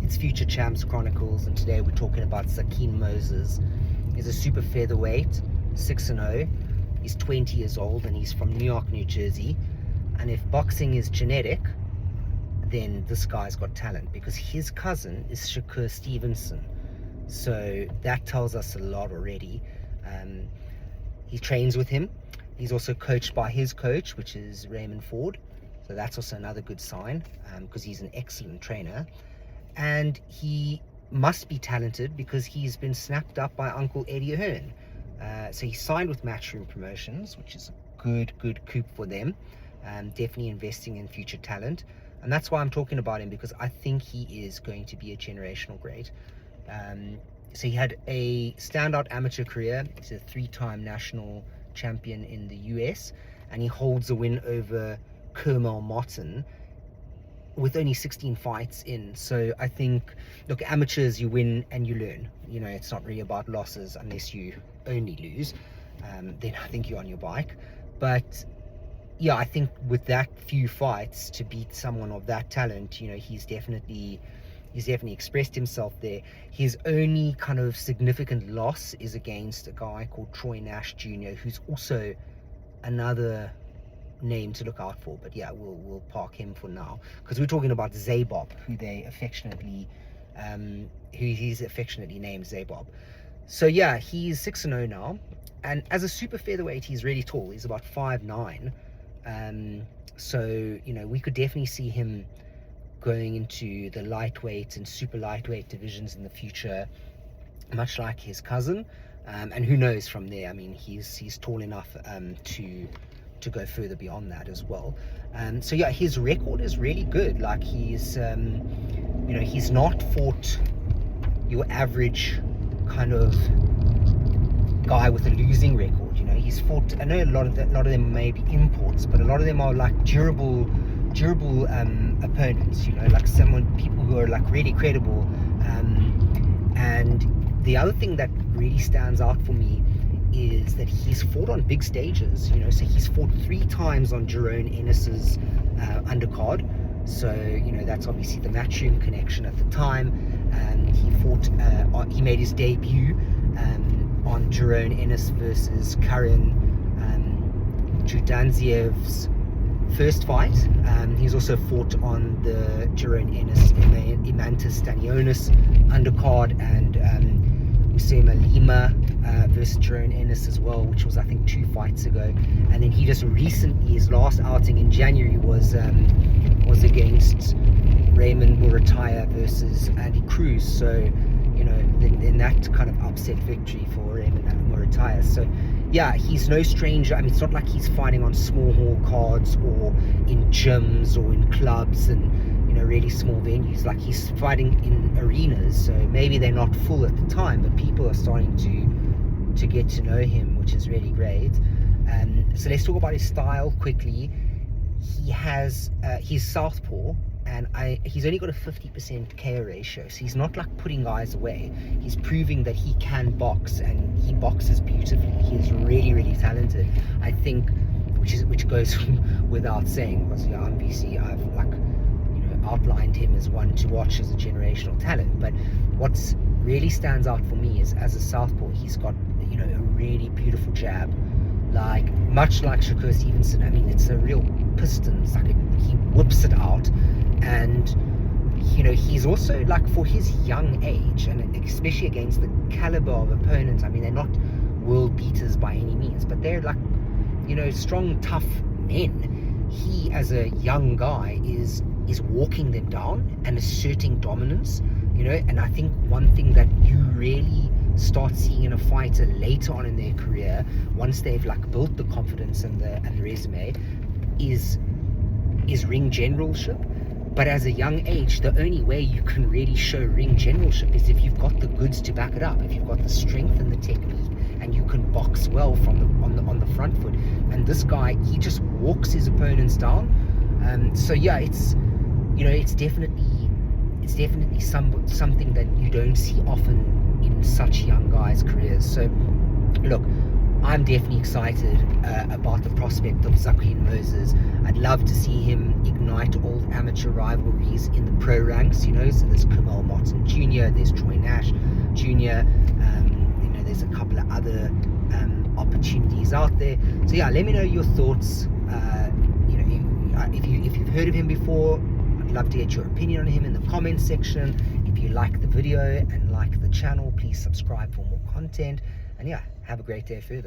It's Future Champs Chronicles, and today we're talking about Zaquin Moses. He's a super featherweight, 6-0. He's 20 years old and he's from New York, New Jersey. And if boxing is genetic, then this guy's got talent, because his cousin is Shakur Stevenson. So that tells us a lot already. He trains with him. He's also coached by his coach, which is Raymond Ford. So that's also another good sign, because he's an excellent trainer. And he must be talented because he's been snapped up by Uncle Eddie Hearn. So he signed with Matchroom Promotions, which is a good coup for them. Definitely investing in future talent. And that's why I'm talking about him, because I think he is going to be a generational great. So he had a standout amateur career. He's a 3-time national champion in the US, and he holds a win over Kermel Martin with only 16 fights in. So I think, look, amateurs, you win and you learn. You know, it's not really about losses unless you only lose. Then I think you're on your bike. But yeah, I think with that few fights to beat someone of that talent, you know, he's definitely expressed himself there. His only kind of significant loss is against a guy called Troy Nash Jr., who's also another name to look out for. But yeah, we'll park him for now, because we're talking about Zaybop, who he's affectionately named Zaybop. So yeah, he's 6-0 now, and as a super featherweight, he's really tall. He's about 5'9". So you know, we could definitely see him going into the lightweight and super lightweight divisions in the future, much like his cousin. And who knows from there? I mean, he's tall enough to go further beyond that as well. So yeah, his record is really good. Like, he's you know, he's not fought your average kind of guy with a losing record. You know, he's fought, I know a lot of them may be imports, but a lot of them are like durable opponents, you know, like people who are like really credible. And the other thing that really stands out for me is that he's fought on big stages, you know. So he's fought 3 times on Jerome Ennis's undercard. So, you know, that's obviously the Matchroom connection at the time. He made his debut on Jerome Ennis versus Karen Judanziev's first fight. He's also fought on the Jerome Ennis Imantas Stanionis undercard, and Usama Lima versus Jerome Ennis as well, which was I think 2 fights ago. And then he just recently, his last outing in January was against Raymond Murataya versus Andy Cruz. So, you know, then that kind of upset victory for Raymond Murataya. So yeah, he's no stranger. I mean, it's not like he's fighting on small hall cards or in gyms or in clubs and, you know, really small venues. Like, he's fighting in arenas, so maybe they're not full at the time, but people are starting to get to know him, which is really great. So let's talk about his style quickly. He's southpaw, and he's only got a 50% KO ratio, so he's not like putting guys away. He's proving that he can box, and he boxes beautifully. He's really talented, I think, which goes without saying, because yeah, obviously I've, like, you know, outlined him as one to watch as a generational talent. But what's really stands out for me is, as a southpaw, he's got, you know, a really beautiful jab, like much like Shakur Stevenson. I mean, it's a real piston. It's like he whips it out. And, you know, he's also, like, for his young age, and especially against the caliber of opponents, I mean, they're not world beaters by any means, but they're, like, you know, strong, tough men. He, as a young guy, is walking them down and asserting dominance, you know. And I think one thing that you really start seeing in a fighter later on in their career, once they've, like, built the confidence and the resume, is ring generalship. But as a young age, the only way you can really show ring generalship is if you've got the goods to back it up, if you've got the strength and the technique, and you can box well on the front foot. And this guy, he just walks his opponents down. So yeah, it's, you know, it's definitely something that you don't see often in such young guys' careers. So look, I'm definitely excited about the prospect of Zaquin Moses. I'd love to see him ignite old amateur rivalries in the pro ranks, you know. So there's Kamal Martin Jr., there's Troy Nash Jr., you know, there's a couple of other opportunities out there. So yeah, let me know your thoughts. You know, if you've heard of him before, I'd love to get your opinion on him in the comments section. If you like the video and like the channel, please subscribe for more content. And yeah, have a great day further.